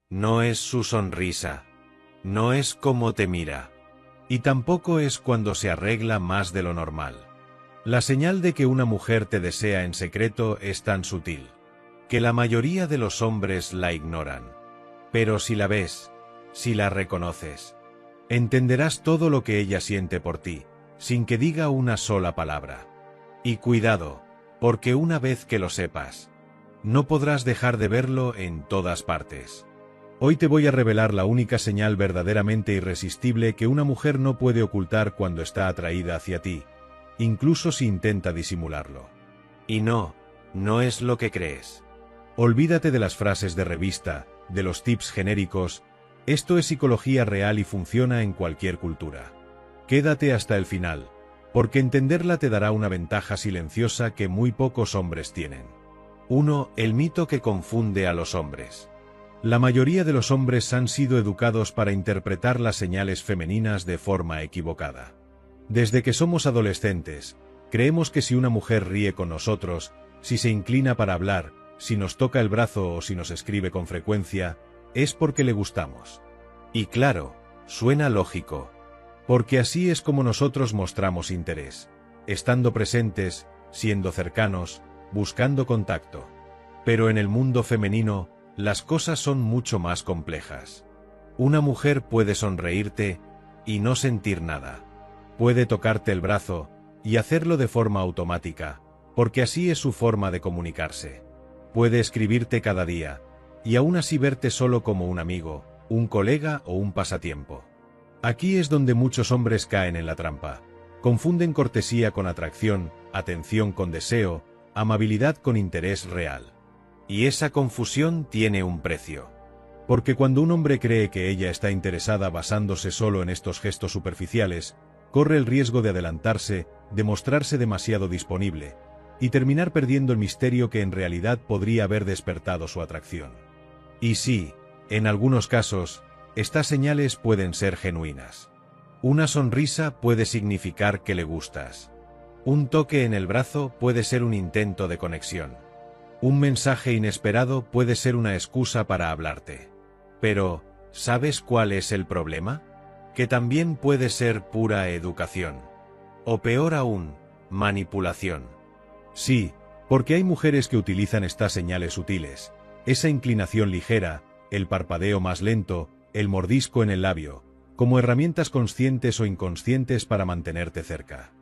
no es su sonrisa, no es cómo te mira, y tampoco es cuando se arregla más de lo normal. La señal de que una mujer te desea en secreto es tan sutil, que la mayoría de los hombres la ignoran. Pero si la ves, si la reconoces, entenderás todo lo que ella siente por ti, sin que diga una sola palabra. Y cuidado, porque una vez que lo sepas, no podrás dejar de verlo en todas partes. Hoy te voy a revelar la única señal verdaderamente irresistible que una mujer no puede ocultar cuando está atraída hacia ti, incluso si intenta disimularlo. Y no es lo que crees. Olvídate de las frases de revista, de los tips genéricos. Esto es psicología real y funciona en cualquier cultura. Quédate hasta el final, porque entenderla te dará una ventaja silenciosa que muy pocos hombres tienen. 1. El mito que confunde a los hombres. La mayoría de los hombres han sido educados para interpretar las señales femeninas de forma equivocada. Desde que somos adolescentes, creemos que si una mujer ríe con nosotros, si se inclina para hablar, si nos toca el brazo o si nos escribe con frecuencia, es porque le gustamos. Y claro, suena lógico, porque así es como nosotros mostramos interés, estando presentes, siendo cercanos, buscando contacto. Pero en el mundo femenino, las cosas son mucho más complejas. Una mujer puede sonreírte y no sentir nada. Puede tocarte el brazo y hacerlo de forma automática, porque así es su forma de comunicarse. Puede escribirte cada día, y aún así verte solo como un amigo, un colega o un pasatiempo. Aquí es donde muchos hombres caen en la trampa. Confunden cortesía con atracción, atención con deseo, amabilidad con interés real. Y esa confusión tiene un precio. Porque cuando un hombre cree que ella está interesada basándose solo en estos gestos superficiales, corre el riesgo de adelantarse, de mostrarse demasiado disponible, y terminar perdiendo el misterio que en realidad podría haber despertado su atracción. Y sí, en algunos casos, estas señales pueden ser genuinas. Una sonrisa puede significar que le gustas. Un toque en el brazo puede ser un intento de conexión. Un mensaje inesperado puede ser una excusa para hablarte. Pero, ¿sabes cuál es el problema? Que también puede ser pura educación. O peor aún, manipulación. Sí, porque hay mujeres que utilizan estas señales sutiles, esa inclinación ligera, el parpadeo más lento, el mordisco en el labio, como herramientas conscientes o inconscientes para mantenerte cerca.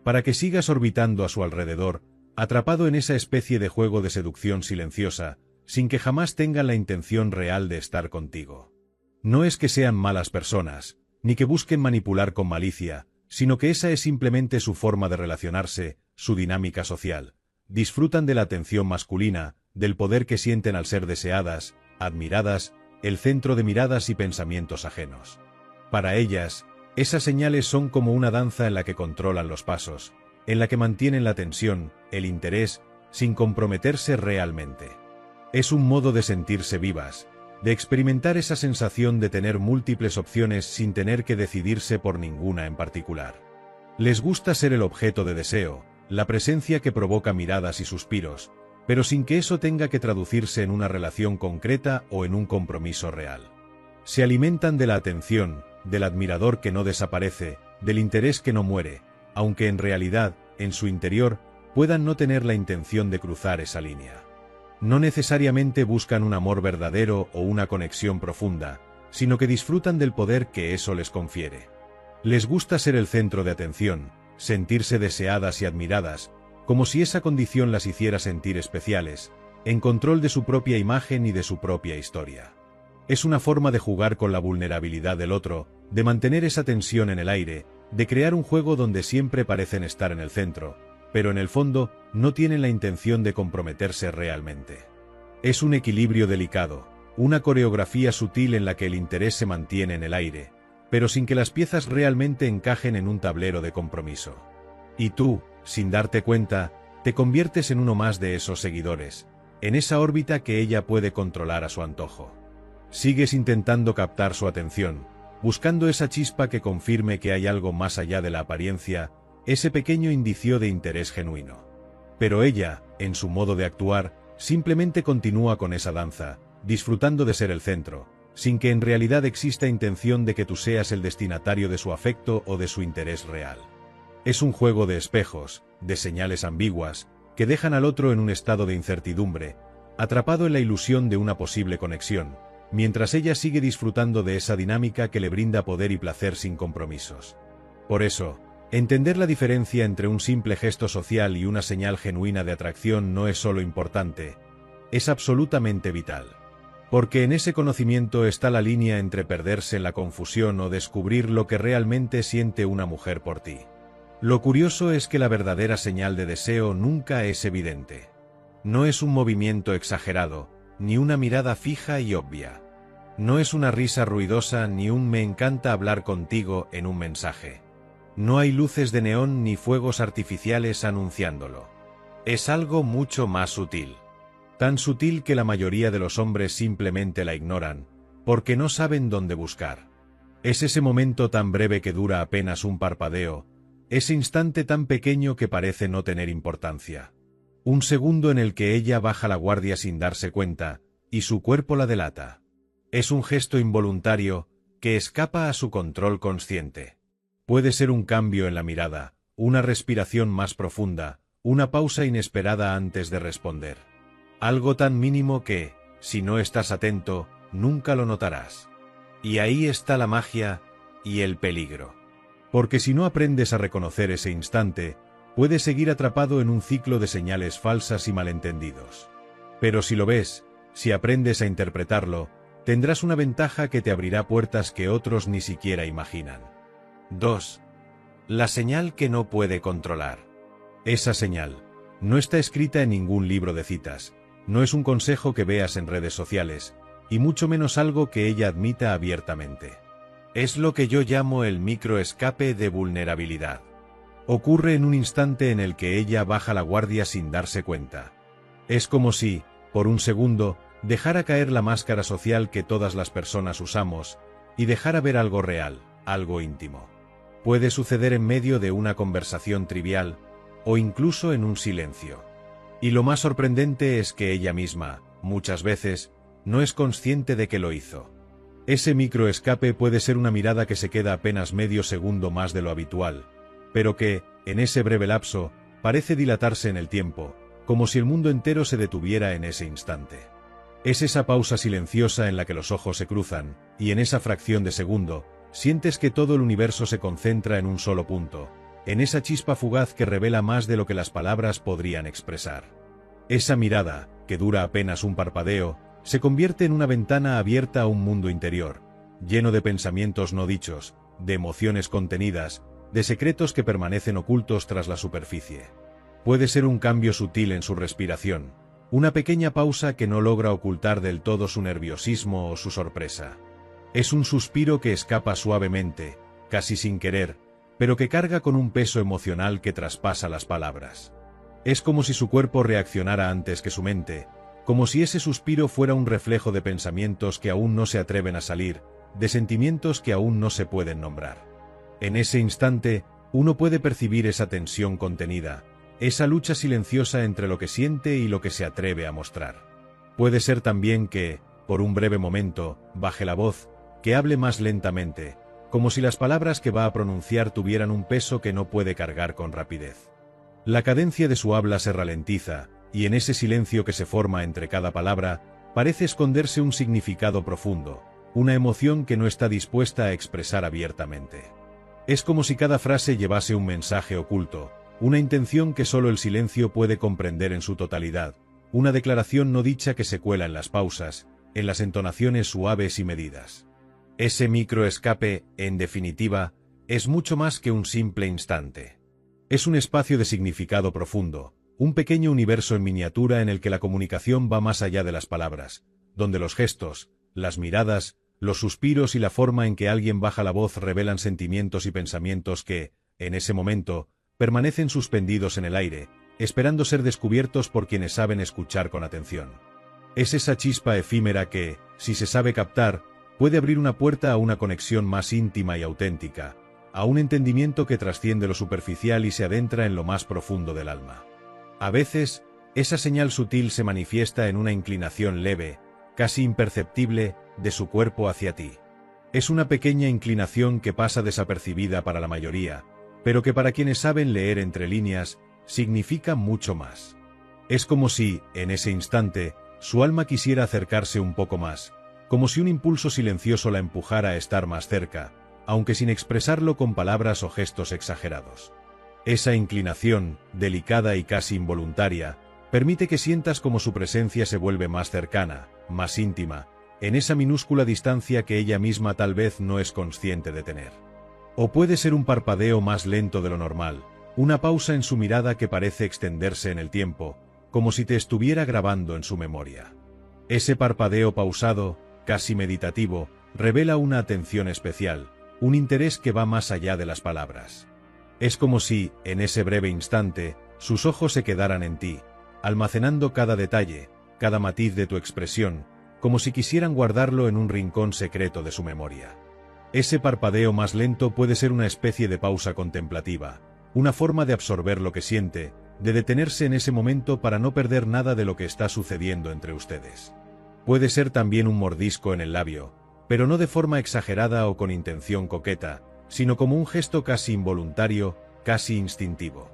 Para que sigas orbitando a su alrededor, atrapado en esa especie de juego de seducción silenciosa, sin que jamás tengan la intención real de estar contigo. No es que sean malas personas, ni que busquen manipular con malicia, sino que esa es simplemente su forma de relacionarse, su dinámica social. Disfrutan de la atención masculina, del poder que sienten al ser deseadas, admiradas, el centro de miradas y pensamientos ajenos. Para ellas, esas señales son como una danza en la que controlan los pasos, en la que mantienen la tensión, el interés, sin comprometerse realmente. Es un modo de sentirse vivas, de experimentar esa sensación de tener múltiples opciones sin tener que decidirse por ninguna en particular. Les gusta ser el objeto de deseo, la presencia que provoca miradas y suspiros, pero sin que eso tenga que traducirse en una relación concreta o en un compromiso real. Se alimentan de la atención, del admirador que no desaparece, del interés que no muere, aunque en realidad, en su interior, puedan no tener la intención de cruzar esa línea. No necesariamente buscan un amor verdadero o una conexión profunda, sino que disfrutan del poder que eso les confiere. Les gusta ser el centro de atención, sentirse deseadas y admiradas, como si esa condición las hiciera sentir especiales, en control de su propia imagen y de su propia historia. Es una forma de jugar con la vulnerabilidad del otro, de mantener esa tensión en el aire, de crear un juego donde siempre parecen estar en el centro, pero en el fondo no tienen la intención de comprometerse realmente. Es un equilibrio delicado, una coreografía sutil en la que el interés se mantiene en el aire, pero sin que las piezas realmente encajen en un tablero de compromiso. Y tú, sin darte cuenta, te conviertes en uno más de esos seguidores, en esa órbita que ella puede controlar a su antojo. Sigues intentando captar su atención, buscando esa chispa que confirme que hay algo más allá de la apariencia, ese pequeño indicio de interés genuino. Pero ella, en su modo de actuar, simplemente continúa con esa danza, disfrutando de ser el centro, sin que en realidad exista intención de que tú seas el destinatario de su afecto o de su interés real. Es un juego de espejos, de señales ambiguas, que dejan al otro en un estado de incertidumbre, atrapado en la ilusión de una posible conexión, mientras ella sigue disfrutando de esa dinámica que le brinda poder y placer sin compromisos. Por eso, entender la diferencia entre un simple gesto social y una señal genuina de atracción no es solo importante, es absolutamente vital. Porque en ese conocimiento está la línea entre perderse en la confusión o descubrir lo que realmente siente una mujer por ti. Lo curioso es que la verdadera señal de deseo nunca es evidente. No es un movimiento exagerado, ni una mirada fija y obvia. No es una risa ruidosa ni un "me encanta hablar contigo" en un mensaje. No hay luces de neón ni fuegos artificiales anunciándolo. Es algo mucho más sutil. Tan sutil que la mayoría de los hombres simplemente la ignoran, porque no saben dónde buscar. Es ese momento tan breve que dura apenas un parpadeo, ese instante tan pequeño que parece no tener importancia. Un segundo en el que ella baja la guardia sin darse cuenta, y su cuerpo la delata. Es un gesto involuntario, que escapa a su control consciente. Puede ser un cambio en la mirada, una respiración más profunda, una pausa inesperada antes de responder. Algo tan mínimo que, si no estás atento, nunca lo notarás. Y ahí está la magia y el peligro. Porque si no aprendes a reconocer ese instante, puedes seguir atrapado en un ciclo de señales falsas y malentendidos. Pero si lo ves, si aprendes a interpretarlo, tendrás una ventaja que te abrirá puertas que otros ni siquiera imaginan. 2. La señal que no puede controlar. Esa señal no está escrita en ningún libro de citas, no es un consejo que veas en redes sociales, y mucho menos algo que ella admita abiertamente. Es lo que yo llamo el microescape de vulnerabilidad. Ocurre en un instante en el que ella baja la guardia sin darse cuenta. Es como si, por un segundo, dejara caer la máscara social que todas las personas usamos, y dejara ver algo real, algo íntimo. Puede suceder en medio de una conversación trivial, o incluso en un silencio. Y lo más sorprendente es que ella misma, muchas veces, no es consciente de que lo hizo. Ese microescape puede ser una mirada que se queda apenas medio segundo más de lo habitual, pero que, en ese breve lapso, parece dilatarse en el tiempo, como si el mundo entero se detuviera en ese instante. Es esa pausa silenciosa en la que los ojos se cruzan, y en esa fracción de segundo, sientes que todo el universo se concentra en un solo punto, en esa chispa fugaz que revela más de lo que las palabras podrían expresar. Esa mirada, que dura apenas un parpadeo, se convierte en una ventana abierta a un mundo interior, lleno de pensamientos no dichos, de emociones contenidas, de secretos que permanecen ocultos tras la superficie. Puede ser un cambio sutil en su respiración, una pequeña pausa que no logra ocultar del todo su nerviosismo o su sorpresa. Es un suspiro que escapa suavemente, casi sin querer, pero que carga con un peso emocional que traspasa las palabras. Es como si su cuerpo reaccionara antes que su mente, como si ese suspiro fuera un reflejo de pensamientos que aún no se atreven a salir, de sentimientos que aún no se pueden nombrar. En ese instante, uno puede percibir esa tensión contenida, esa lucha silenciosa entre lo que siente y lo que se atreve a mostrar. Puede ser también que, por un breve momento, baje la voz, que hable más lentamente, como si las palabras que va a pronunciar tuvieran un peso que no puede cargar con rapidez. La cadencia de su habla se ralentiza, y en ese silencio que se forma entre cada palabra, parece esconderse un significado profundo, una emoción que no está dispuesta a expresar abiertamente. Es como si cada frase llevase un mensaje oculto, una intención que solo el silencio puede comprender en su totalidad, una declaración no dicha que se cuela en las pausas, en las entonaciones suaves y medidas. Ese microescape, en definitiva, es mucho más que un simple instante. Es un espacio de significado profundo, un pequeño universo en miniatura en el que la comunicación va más allá de las palabras, donde los gestos, las miradas, los suspiros y la forma en que alguien baja la voz revelan sentimientos y pensamientos que, en ese momento, permanecen suspendidos en el aire, esperando ser descubiertos por quienes saben escuchar con atención. Es esa chispa efímera que, si se sabe captar, puede abrir una puerta a una conexión más íntima y auténtica, a un entendimiento que trasciende lo superficial y se adentra en lo más profundo del alma. A veces, esa señal sutil se manifiesta en una inclinación leve, casi imperceptible, de su cuerpo hacia ti. Es una pequeña inclinación que pasa desapercibida para la mayoría, pero que para quienes saben leer entre líneas, significa mucho más. Es como si, en ese instante, su alma quisiera acercarse un poco más, como si un impulso silencioso la empujara a estar más cerca, aunque sin expresarlo con palabras o gestos exagerados. Esa inclinación, delicada y casi involuntaria, permite que sientas como su presencia se vuelve más cercana, más íntima, en esa minúscula distancia que ella misma tal vez no es consciente de tener. O puede ser un parpadeo más lento de lo normal, una pausa en su mirada que parece extenderse en el tiempo, como si te estuviera grabando en su memoria. Ese parpadeo pausado, casi meditativo, revela una atención especial, un interés que va más allá de las palabras. Es como si, en ese breve instante, sus ojos se quedaran en ti, almacenando cada detalle, cada matiz de tu expresión, como si quisieran guardarlo en un rincón secreto de su memoria. Ese parpadeo más lento puede ser una especie de pausa contemplativa, una forma de absorber lo que siente, de detenerse en ese momento para no perder nada de lo que está sucediendo entre ustedes. Puede ser también un mordisco en el labio, pero no de forma exagerada o con intención coqueta, sino como un gesto casi involuntario, casi instintivo.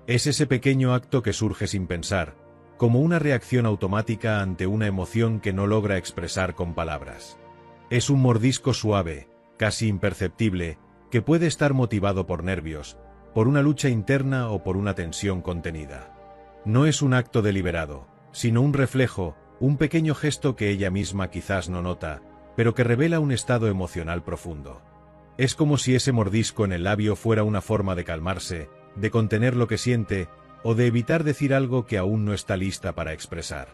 Es ese pequeño acto que surge sin pensar, como una reacción automática ante una emoción que no logra expresar con palabras. Es un mordisco suave, casi imperceptible, que puede estar motivado por nervios, por una lucha interna o por una tensión contenida. No es un acto deliberado, sino un reflejo, un pequeño gesto que ella misma quizás no nota, pero que revela un estado emocional profundo. Es como si ese mordisco en el labio fuera una forma de calmarse, de contener lo que siente, o de evitar decir algo que aún no está lista para expresar.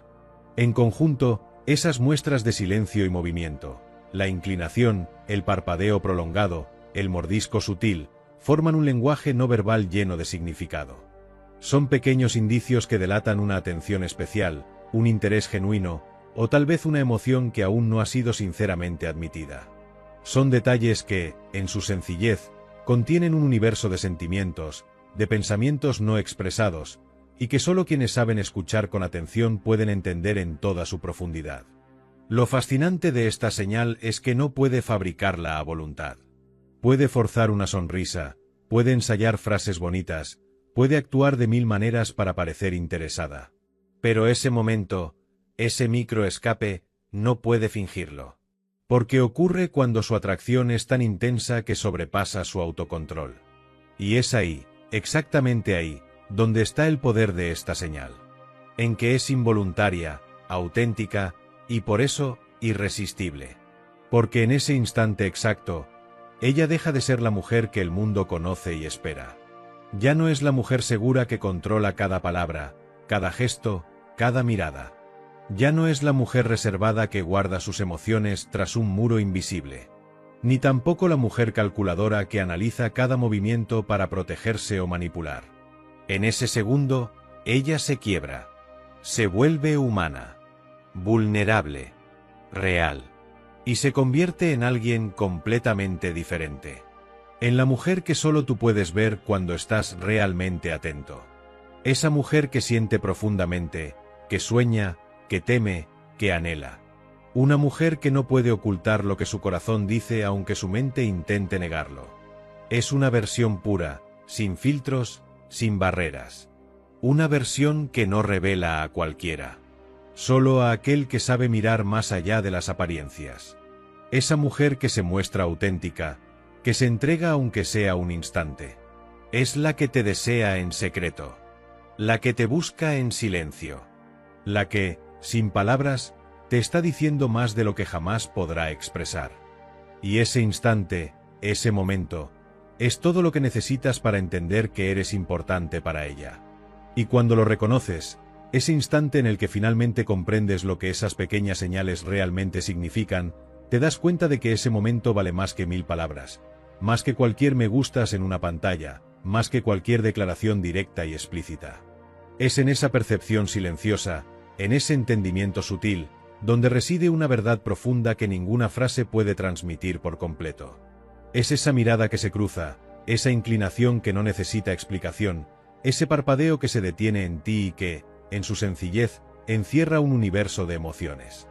En conjunto, esas muestras de silencio y movimiento, la inclinación, el parpadeo prolongado, el mordisco sutil, forman un lenguaje no verbal lleno de significado. Son pequeños indicios que delatan una atención especial, un interés genuino, o tal vez una emoción que aún no ha sido sinceramente admitida. Son detalles que, en su sencillez, contienen un universo de sentimientos, de pensamientos no expresados, y que solo quienes saben escuchar con atención pueden entender en toda su profundidad. Lo fascinante de esta señal es que no puede fabricarla a voluntad. Puede forzar una sonrisa, puede ensayar frases bonitas, puede actuar de mil maneras para parecer interesada. Pero ese momento, ese microescape, no puede fingirlo. Porque ocurre cuando su atracción es tan intensa que sobrepasa su autocontrol. Y es ahí, exactamente ahí, donde está el poder de esta señal. En que es involuntaria, auténtica, y por eso, irresistible. Porque en ese instante exacto, ella deja de ser la mujer que el mundo conoce y espera. Ya no es la mujer segura que controla cada palabra, cada gesto, cada mirada. Ya no es la mujer reservada que guarda sus emociones tras un muro invisible. Ni tampoco la mujer calculadora que analiza cada movimiento para protegerse o manipular. En ese segundo, ella se quiebra. Se vuelve humana. Vulnerable. Real. Y se convierte en alguien completamente diferente. En la mujer que solo tú puedes ver cuando estás realmente atento. Esa mujer que siente profundamente, que sueña, que teme, que anhela. Una mujer que no puede ocultar lo que su corazón dice aunque su mente intente negarlo. Es una versión pura, sin filtros, sin barreras. Una versión que no revela a cualquiera. Solo a aquel que sabe mirar más allá de las apariencias. Esa mujer que se muestra auténtica, que se entrega aunque sea un instante. Es la que te desea en secreto. La que te busca en silencio. La que, sin palabras, te está diciendo más de lo que jamás podrá expresar. Y ese instante, ese momento, es todo lo que necesitas para entender que eres importante para ella. Y cuando lo reconoces, ese instante en el que finalmente comprendes lo que esas pequeñas señales realmente significan, te das cuenta de que ese momento vale más que 1000 palabras, más que cualquier me gustas en una pantalla, más que cualquier declaración directa y explícita. Es en esa percepción silenciosa, en ese entendimiento sutil, donde reside una verdad profunda que ninguna frase puede transmitir por completo. Es esa mirada que se cruza, esa inclinación que no necesita explicación, ese parpadeo que se detiene en ti y que, en su sencillez, encierra un universo de emociones.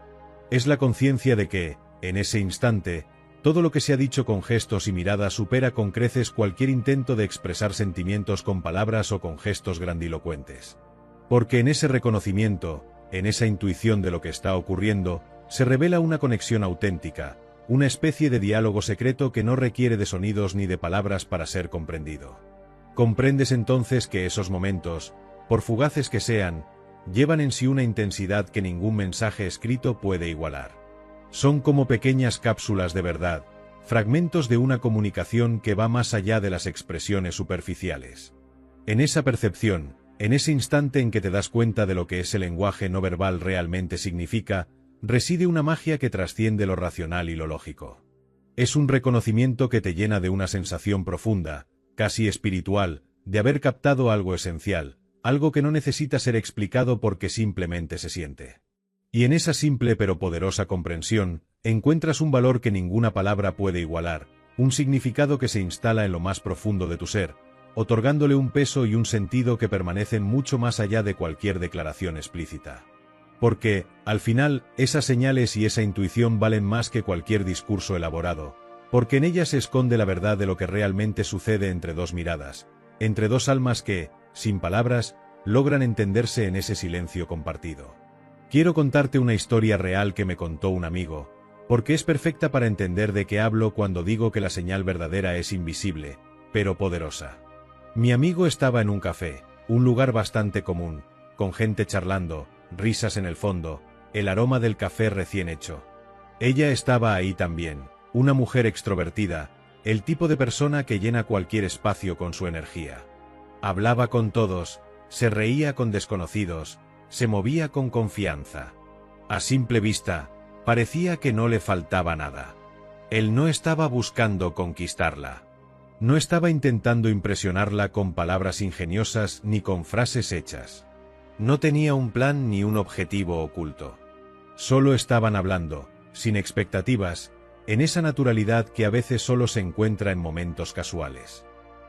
Es la conciencia de que, en ese instante, todo lo que se ha dicho con gestos y miradas supera con creces cualquier intento de expresar sentimientos con palabras o con gestos grandilocuentes. Porque en ese reconocimiento, en esa intuición de lo que está ocurriendo, se revela una conexión auténtica, una especie de diálogo secreto que no requiere de sonidos ni de palabras para ser comprendido. Comprendes entonces que esos momentos, por fugaces que sean, llevan en sí una intensidad que ningún mensaje escrito puede igualar. Son como pequeñas cápsulas de verdad, fragmentos de una comunicación que va más allá de las expresiones superficiales. En esa percepción, en ese instante en que te das cuenta de lo que ese lenguaje no verbal realmente significa, reside una magia que trasciende lo racional y lo lógico. Es un reconocimiento que te llena de una sensación profunda, casi espiritual, de haber captado algo esencial, algo que no necesita ser explicado porque simplemente se siente. Y en esa simple pero poderosa comprensión, encuentras un valor que ninguna palabra puede igualar, un significado que se instala en lo más profundo de tu ser, otorgándole un peso y un sentido que permanecen mucho más allá de cualquier declaración explícita. Porque, al final, esas señales y esa intuición valen más que cualquier discurso elaborado, porque en ellas se esconde la verdad de lo que realmente sucede entre dos miradas, entre dos almas que, sin palabras, logran entenderse en ese silencio compartido. Quiero contarte una historia real que me contó un amigo, porque es perfecta para entender de qué hablo cuando digo que la señal verdadera es invisible, pero poderosa. Mi amigo estaba en un café, un lugar bastante común, con gente charlando, risas en el fondo, el aroma del café recién hecho. Ella estaba ahí también, una mujer extrovertida, el tipo de persona que llena cualquier espacio con su energía. Hablaba con todos, se reía con desconocidos, se movía con confianza. A simple vista, parecía que no le faltaba nada. Él no estaba buscando conquistarla. No estaba intentando impresionarla con palabras ingeniosas ni con frases hechas. No tenía un plan ni un objetivo oculto. Solo estaban hablando, sin expectativas, en esa naturalidad que a veces solo se encuentra en momentos casuales.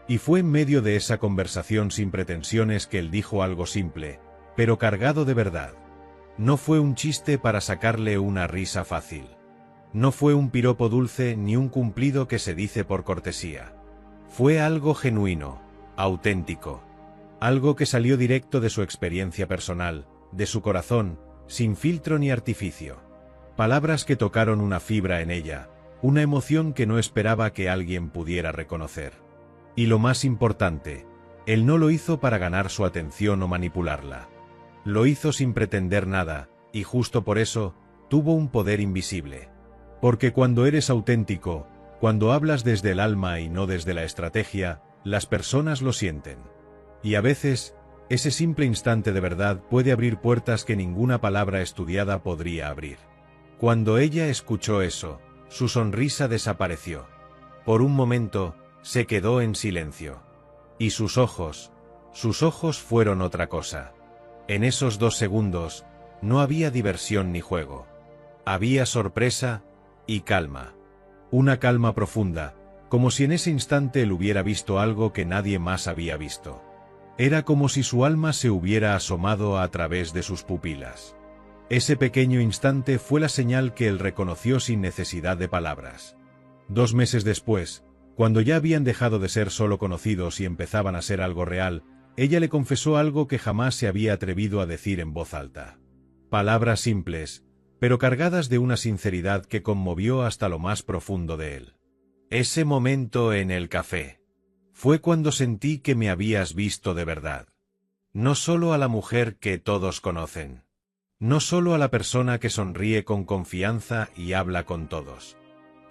Y fue en medio de esa conversación sin pretensiones que él dijo algo simple, pero cargado de verdad. No fue un chiste para sacarle una risa fácil. No fue un piropo dulce ni un cumplido que se dice por cortesía. Fue algo genuino, auténtico. Algo que salió directo de su experiencia personal, de su corazón, sin filtro ni artificio. Palabras que tocaron una fibra en ella, una emoción que no esperaba que alguien pudiera reconocer. Y lo más importante, él no lo hizo para ganar su atención o manipularla. Lo hizo sin pretender nada, y justo por eso, tuvo un poder invisible. Porque cuando eres auténtico, cuando hablas desde el alma y no desde la estrategia, las personas lo sienten. Y a veces, ese simple instante de verdad puede abrir puertas que ninguna palabra estudiada podría abrir. Cuando ella escuchó eso, su sonrisa desapareció. Por un momento, se quedó en silencio. Y sus ojos fueron otra cosa. En esos 2 segundos, no había diversión ni juego. Había sorpresa y calma. Una calma profunda, como si en ese instante él hubiera visto algo que nadie más había visto. Era como si su alma se hubiera asomado a través de sus pupilas. Ese pequeño instante fue la señal que él reconoció sin necesidad de palabras. 2 meses después, cuando ya habían dejado de ser solo conocidos y empezaban a ser algo real, ella le confesó algo que jamás se había atrevido a decir en voz alta. Palabras simples, pero cargadas de una sinceridad que conmovió hasta lo más profundo de él. Ese momento en el café. Fue cuando sentí que me habías visto de verdad. No solo a la mujer que todos conocen. No solo a la persona que sonríe con confianza y habla con todos.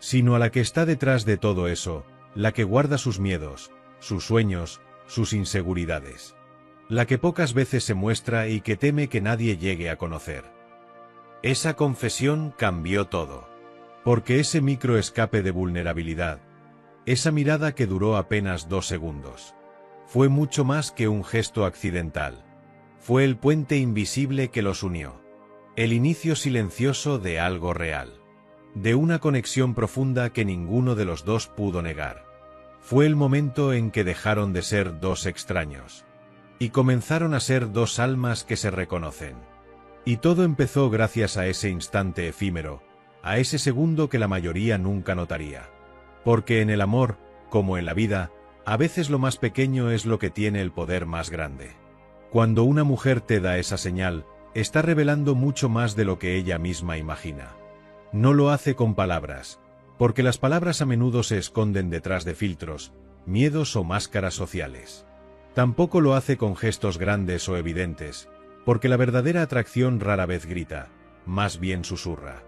Sino a la que está detrás de todo eso, la que guarda sus miedos, sus sueños, sus inseguridades. La que pocas veces se muestra y que teme que nadie llegue a conocer. Esa confesión cambió todo. Porque ese micro escape de vulnerabilidad, esa mirada que duró apenas 2 segundos, fue mucho más que un gesto accidental. Fue el puente invisible que los unió. El inicio silencioso de algo real. De una conexión profunda que ninguno de los dos pudo negar. Fue el momento en que dejaron de ser 2 extraños. Y comenzaron a ser 2 almas que se reconocen. Y todo empezó gracias a ese instante efímero, a ese segundo que la mayoría nunca notaría. Porque en el amor, como en la vida, a veces lo más pequeño es lo que tiene el poder más grande. Cuando una mujer te da esa señal, está revelando mucho más de lo que ella misma imagina. No lo hace con palabras, porque las palabras a menudo se esconden detrás de filtros, miedos o máscaras sociales. Tampoco lo hace con gestos grandes o evidentes, porque la verdadera atracción rara vez grita, más bien susurra.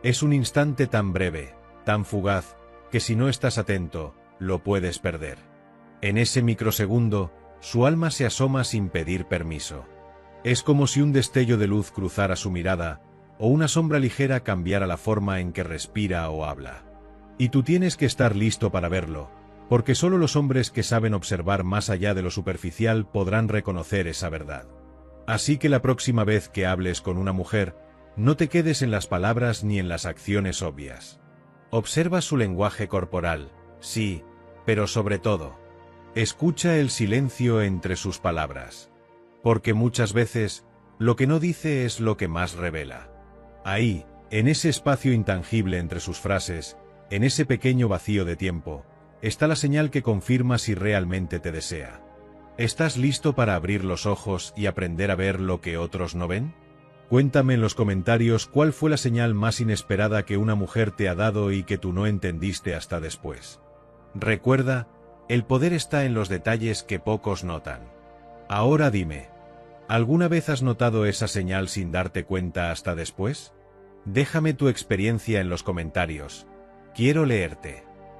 Es un instante tan breve, tan fugaz, que si no estás atento, lo puedes perder. En ese microsegundo, su alma se asoma sin pedir permiso. Es como si un destello de luz cruzara su mirada, o una sombra ligera cambiara la forma en que respira o habla. Y tú tienes que estar listo para verlo, porque solo los hombres que saben observar más allá de lo superficial podrán reconocer esa verdad. Así que la próxima vez que hables con una mujer, no te quedes en las palabras ni en las acciones obvias. Observa su lenguaje corporal, sí, pero sobre todo, escucha el silencio entre sus palabras. Porque muchas veces, lo que no dice es lo que más revela. Ahí, en ese espacio intangible entre sus frases, en ese pequeño vacío de tiempo, está la señal que confirma si realmente te desea. ¿Estás listo para abrir los ojos y aprender a ver lo que otros no ven? Cuéntame en los comentarios cuál fue la señal más inesperada que una mujer te ha dado y que tú no entendiste hasta después. Recuerda, el poder está en los detalles que pocos notan. Ahora dime, ¿alguna vez has notado esa señal sin darte cuenta hasta después? Déjame tu experiencia en los comentarios. Quiero leerte.